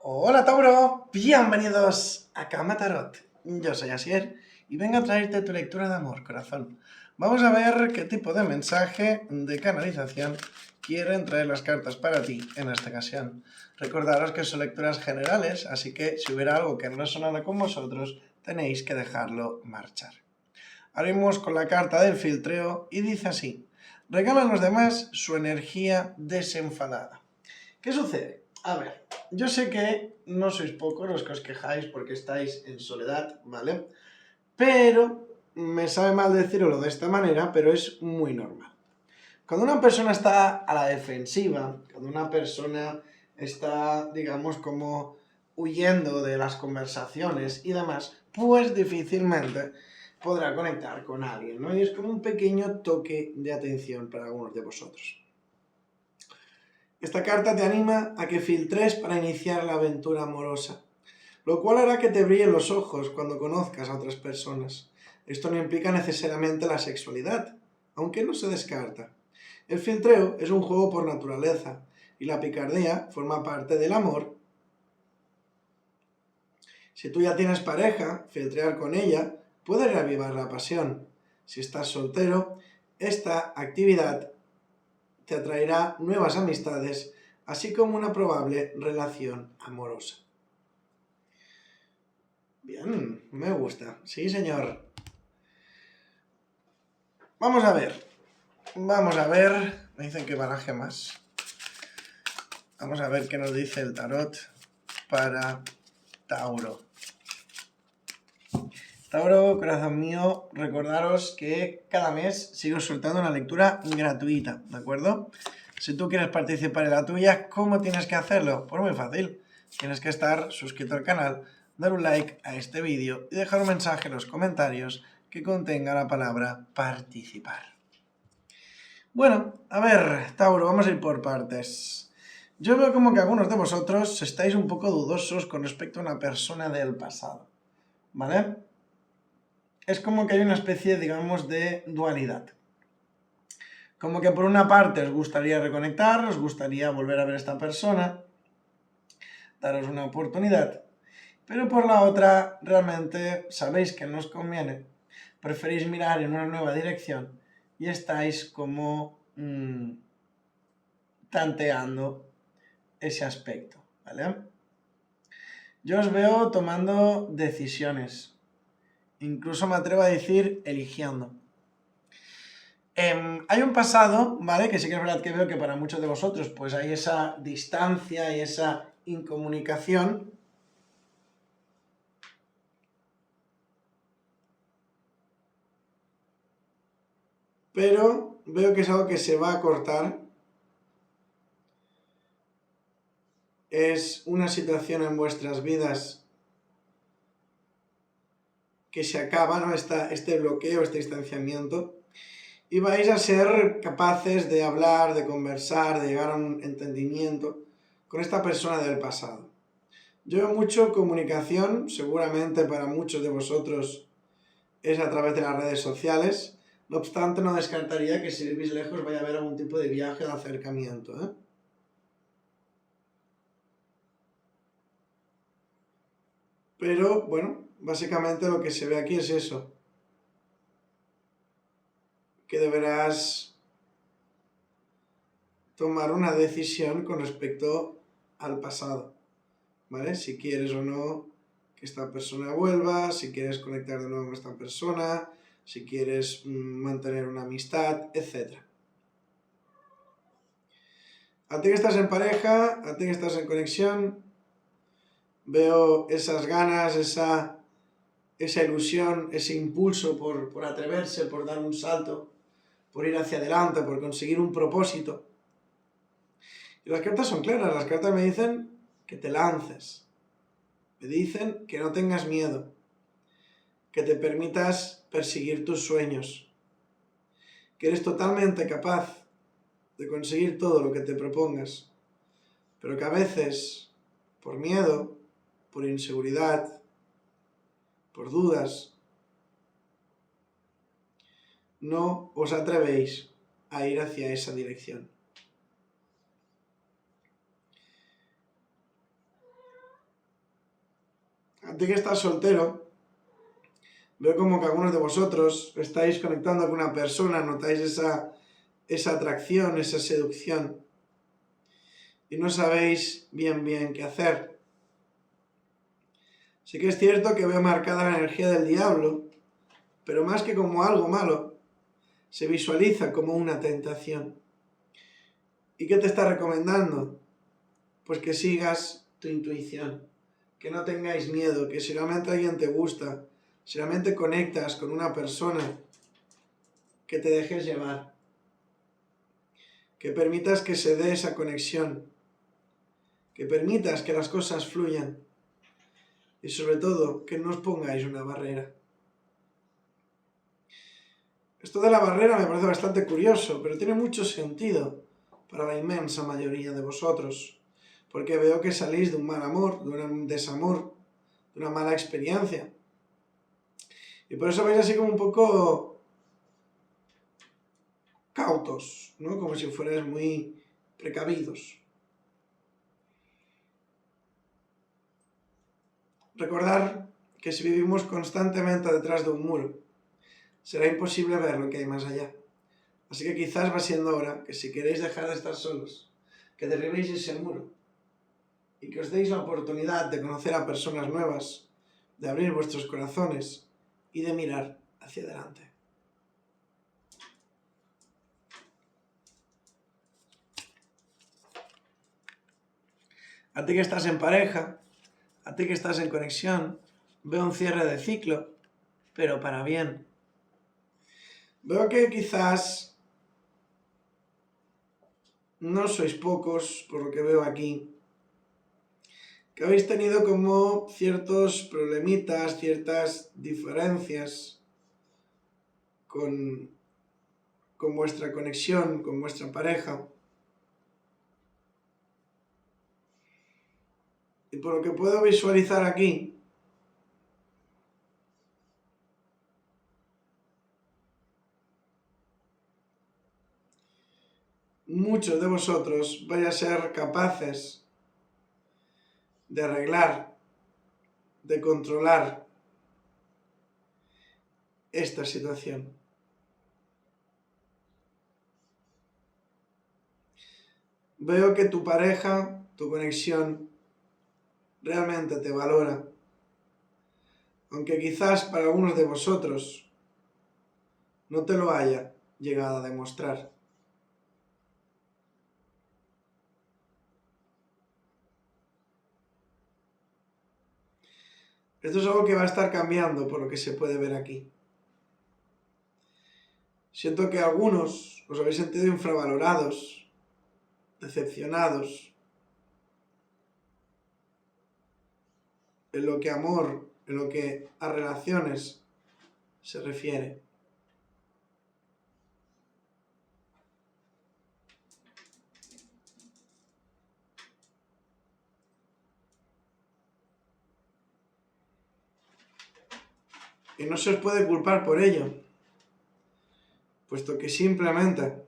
Hola Tauro, bienvenidos a Cama Tarot. Yo soy Asier y vengo a traerte tu lectura de amor, corazón. Vamos a ver qué tipo de mensaje de canalización quieren traer las cartas para ti en esta ocasión. Recordaros que son lecturas generales, así que si hubiera algo que no sonara con vosotros, tenéis que dejarlo marchar. Abrimos con la carta del filtreo y dice así: regala a los demás su energía desenfadada. ¿Qué sucede? A ver, yo sé que no sois pocos los que os quejáis porque estáis en soledad, ¿vale? Pero me sabe mal decirlo de esta manera, pero es muy normal. Cuando una persona está a la defensiva, cuando una persona está, digamos, como huyendo de las conversaciones y demás, pues difícilmente podrá conectar con alguien, ¿no? Y es como un pequeño toque de atención para algunos de vosotros. Esta carta te anima a que filtres para iniciar la aventura amorosa, lo cual hará que te brillen los ojos cuando conozcas a otras personas. Esto no implica necesariamente la sexualidad, aunque no se descarta. El filtreo es un juego por naturaleza y la picardía forma parte del amor. Si tú ya tienes pareja, filtrear con ella puede reavivar la pasión. Si estás soltero, esta actividad te atraerá nuevas amistades, así como una probable relación amorosa. Bien, me gusta. Sí, señor. Vamos a ver. Me dicen que baraje más. Vamos a ver qué nos dice el tarot para Tauro. Tauro, corazón mío, recordaros que cada mes sigo soltando una lectura gratuita, ¿de acuerdo? Si tú quieres participar en la tuya, ¿cómo tienes que hacerlo? Pues muy fácil. Tienes que estar suscrito al canal, dar un like a este vídeo y dejar un mensaje en los comentarios que contenga la palabra participar. Bueno, a ver, Tauro, vamos a ir por partes. Yo veo como que algunos de vosotros estáis un poco dudosos con respecto a una persona del pasado, ¿vale? Es como que hay una especie, digamos, de dualidad. Como que por una parte os gustaría reconectar, os gustaría volver a ver a esta persona, daros una oportunidad, pero por la otra realmente sabéis que no os conviene, preferís mirar en una nueva dirección y estáis como tanteando ese aspecto, ¿vale? Yo os veo tomando decisiones, incluso me atrevo a decir eligiendo. Hay un pasado, ¿vale? Que sí que es verdad que veo que para muchos de vosotros pues hay esa distancia y esa incomunicación. Pero veo que es algo que se va a cortar. Es una situación en vuestras vidas que se acaba, ¿no? Este bloqueo, este distanciamiento. Y vais a ser capaces de hablar, de conversar, de llegar a un entendimiento con esta persona del pasado. Yo veo mucho comunicación, seguramente para muchos de vosotros es a través de las redes sociales. No obstante, no descartaría que si vivís lejos vaya a haber algún tipo de viaje de acercamiento, ¿eh? Pero, bueno, básicamente lo que se ve aquí es eso. Que deberás tomar una decisión con respecto al pasado, ¿vale? Si quieres o no que esta persona vuelva, si quieres conectar de nuevo con esta persona, si quieres mantener una amistad, etc. A ti que estás en pareja, a ti que estás en conexión, veo esas ganas, esa ilusión, ese impulso por atreverse, por dar un salto, por ir hacia adelante, por conseguir un propósito. Y las cartas son claras, las cartas me dicen que te lances, me dicen que no tengas miedo, que te permitas perseguir tus sueños, que eres totalmente capaz de conseguir todo lo que te propongas, pero que a veces, por miedo, por inseguridad, por dudas, no os atrevéis a ir hacia esa dirección. ti que estás soltero, veo como que algunos de vosotros estáis conectando con una persona, notáis esa atracción, esa seducción, y no sabéis bien qué hacer. Sí que es cierto que veo marcada la energía del diablo, pero más que como algo malo, se visualiza como una tentación. ¿Y qué te está recomendando? Pues que sigas tu intuición, que no tengáis miedo, que si realmente alguien te gusta, si realmente conectas con una persona, que te dejes llevar, que permitas que se dé esa conexión, que permitas que las cosas fluyan y sobre todo que no os pongáis una barrera. Esto de la barrera me parece bastante curioso, pero tiene mucho sentido para la inmensa mayoría de vosotros, porque veo que salís de un mal amor, de un desamor, de una mala experiencia. Y por eso vais así como un poco cautos, ¿no? Como si fuerais muy precavidos. Recordar que si vivimos constantemente detrás de un muro, será imposible ver lo que hay más allá. Así que quizás va siendo hora que si queréis dejar de estar solos, que derribéis ese muro y que os deis la oportunidad de conocer a personas nuevas, de abrir vuestros corazones y de mirar hacia adelante. A ti que estás en pareja, a ti que estás en conexión, veo un cierre de ciclo, pero para bien. Veo que quizás no sois pocos, por lo que veo aquí, que habéis tenido como ciertos problemitas, ciertas diferencias con vuestra conexión, con vuestra pareja. Y por lo que puedo visualizar aquí, muchos de vosotros vais a ser capaces de arreglar, de controlar esta situación. Veo que tu pareja, tu conexión, realmente te valora. Aunque quizás para algunos de vosotros no te lo haya llegado a demostrar. Esto es algo que va a estar cambiando por lo que se puede ver aquí. Siento que algunos os habéis sentido infravalorados, decepcionados, en lo que a amor, en lo que a relaciones se refiere. Y no se os puede culpar por ello, puesto que simplemente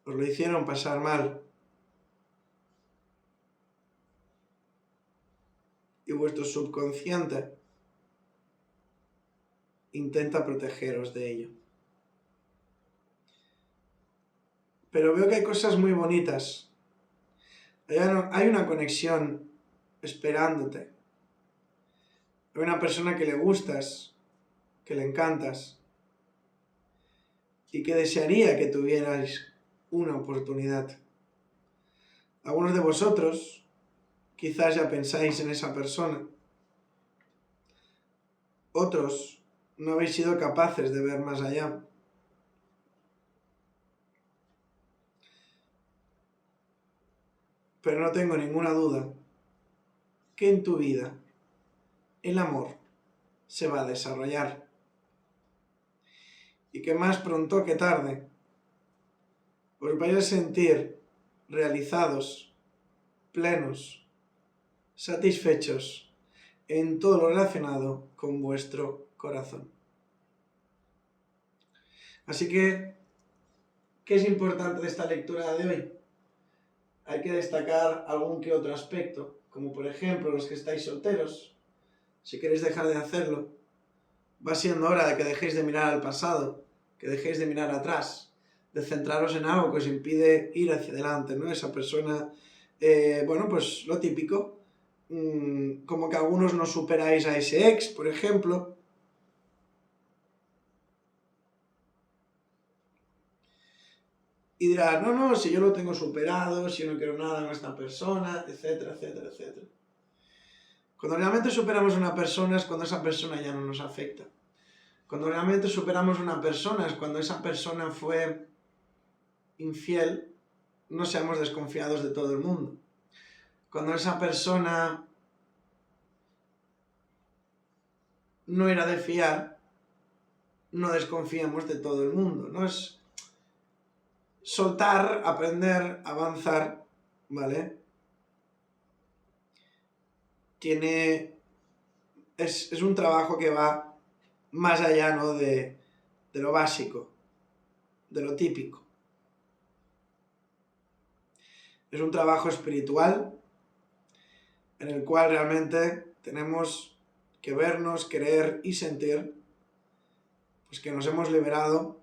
os lo hicieron pasar mal. Y vuestro subconsciente intenta protegeros de ello. Pero veo que hay cosas muy bonitas. Hay una conexión esperándote. Hay una persona que le gustas, que le encantas y que desearía que tuvierais una oportunidad. Algunos de vosotros quizás ya pensáis en esa persona. Otros no habéis sido capaces de ver más allá. Pero no tengo ninguna duda que en tu vida el amor se va a desarrollar. Y que más pronto que tarde os vais a sentir realizados, plenos, satisfechos en todo lo relacionado con vuestro corazón. Así que, ¿qué es importante de esta lectura de hoy? hay que destacar algún que otro aspecto, como por ejemplo los que estáis solteros. Si queréis dejar de hacerlo, va siendo hora de que dejéis de mirar al pasado, que dejéis de mirar atrás, de centraros en algo que os impide ir hacia adelante, ¿no? Esa persona, bueno, pues lo típico, como que algunos no superáis a ese ex, por ejemplo. Y dirás, no, si yo lo tengo superado, si yo no quiero nada con esta persona, etcétera, etcétera, etcétera. Cuando realmente superamos a una persona es cuando esa persona ya no nos afecta. Cuando realmente superamos a una persona es cuando esa persona fue infiel, no seamos desconfiados de todo el mundo. Cuando esa persona no era de fiar, no desconfiamos de todo el mundo. No es soltar, aprender, avanzar, ¿vale? Es un trabajo que va más allá, ¿no? de lo básico, de lo típico. Es un trabajo espiritual en el cual realmente tenemos que vernos, creer y sentir pues que nos hemos liberado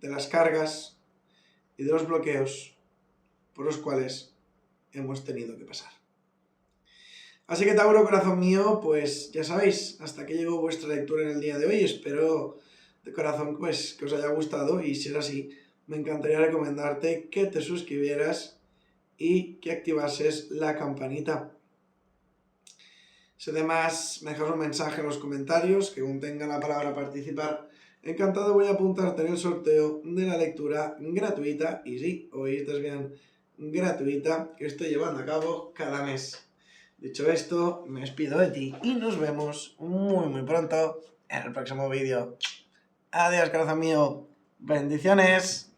de las cargas y de los bloqueos por los cuales hemos tenido que pasar. Así que Tauro, corazón mío, pues ya sabéis, hasta aquí llegó vuestra lectura en el día de hoy. Espero de corazón pues que os haya gustado y si es así, me encantaría recomendarte que te suscribieras y que activases la campanita. Si además me dejas un mensaje en los comentarios que contenga la palabra participar, encantado voy a apuntarte en el sorteo de la lectura gratuita, y sí, oíste bien, gratuita, que estoy llevando a cabo cada mes. Dicho esto, me despido de ti y nos vemos muy pronto en el próximo vídeo. Adiós, corazón mío. Bendiciones.